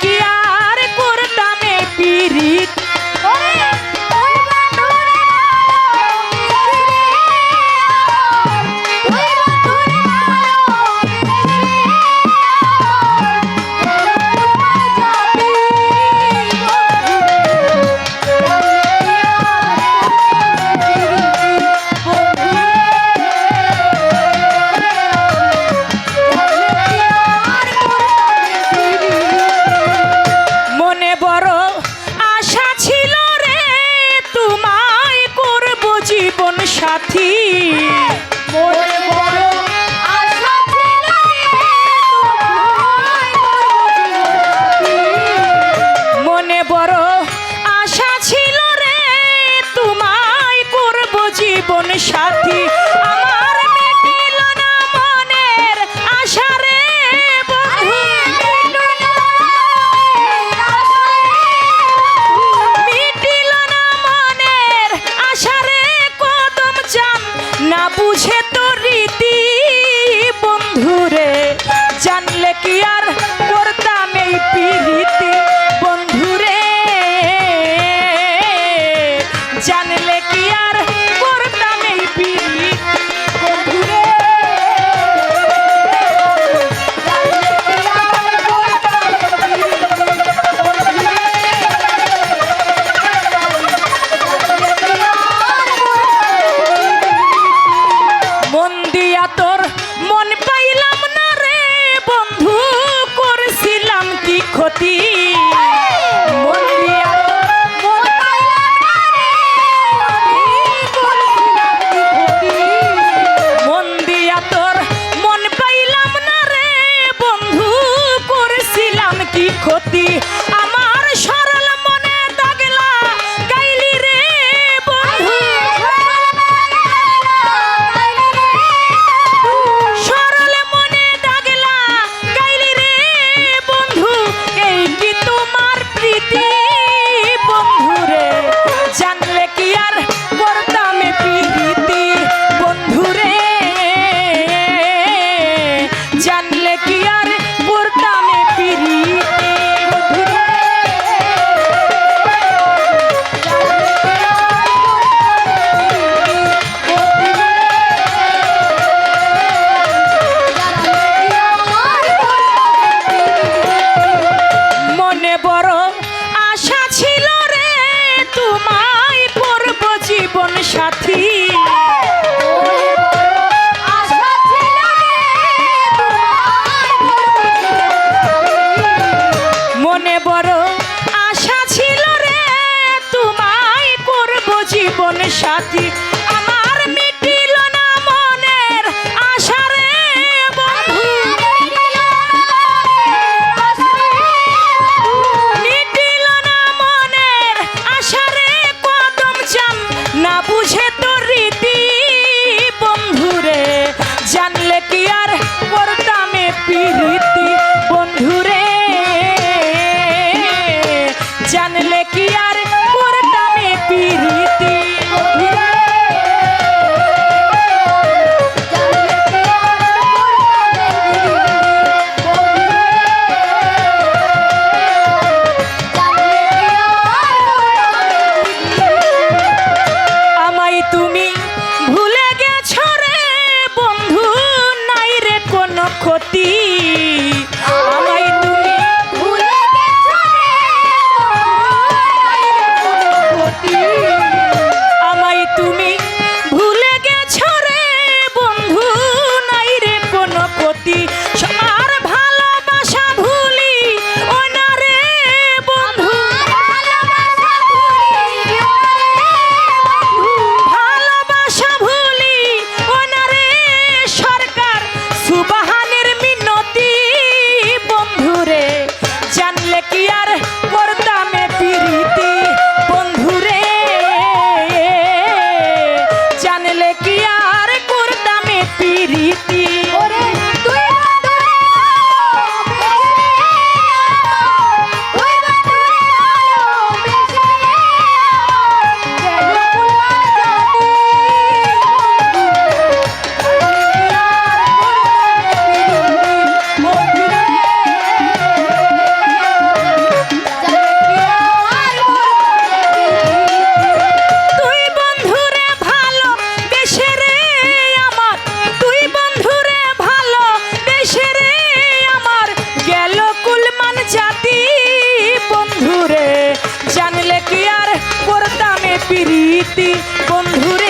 কি আর করতাম এই পিরিত সাথী মনে বড় আশা ছিল রে তোমায় করব জীবন সাথী আমার মিটিল না মনের আশা রে বন্ধু মিটিল না মনের আশা রে কদম চান না বুঝে তো রীতি বন্ধুরে জানলে কি আর করতাম এই প্রীতি বন্ধুরে জানলে কি আর করতাম এই প্রীতি বন্ধুরে মন দিয়া তোর মন পাইলাম না রে বন্ধু করছিলাম কি ক্ষতি মন দিয়া মন পাইলাম না রে করছিলাম কি ক্ষতি মন দিয়া তোর মন পাইলাম না রে বন্ধু করছিলাম কি ক্ষতি আমার সরল মনে দাগলা গাইলি রে বন্ধু সরল মনে দাগলা গাইলি রে বন্ধু এই কি তোমার প্রীতি বন্ধুরে জানলে কি আর করতাম প্রীতি বন্ধুরে জানলে কি আর করতাম প্রীতি বন্ধুরে মনে বড় আশা ছিল রে তোমায় করব জীবন সাথী মনে বড় আশা ছিল রে তোমায় করব জীবন সাথী আমার মিটিল না মনের আশা রে বন্ধু মিটিল না মনের আশা রে কদম চান না বুঝে তো রীতি বন্ধুরে জানলে কি আর করতাম প্রীতি বন্ধুরে জানলে কি আর করতাম প্রীতি আমায় তুমি ভুলে গেছো রে বন্ধু নাই রে কোনো ক্ষতি আমায় তুমি ভুলে গেছো রে আমায় তুমি ভুলে গেছো রে বন্ধু নাই রে কোনো ক্ষতি আর ভালোবাসা ভুলি ও না রে বন্ধু ভালোবাসা ভুলি ও না রে সরকার সুবহানের মিনতি বন্ধুরে জানলে কি আর করতাম প্রীতি বন্ধুরে জানলে কি আর করতাম প্রীতি স্মৃতি বন্ধুরে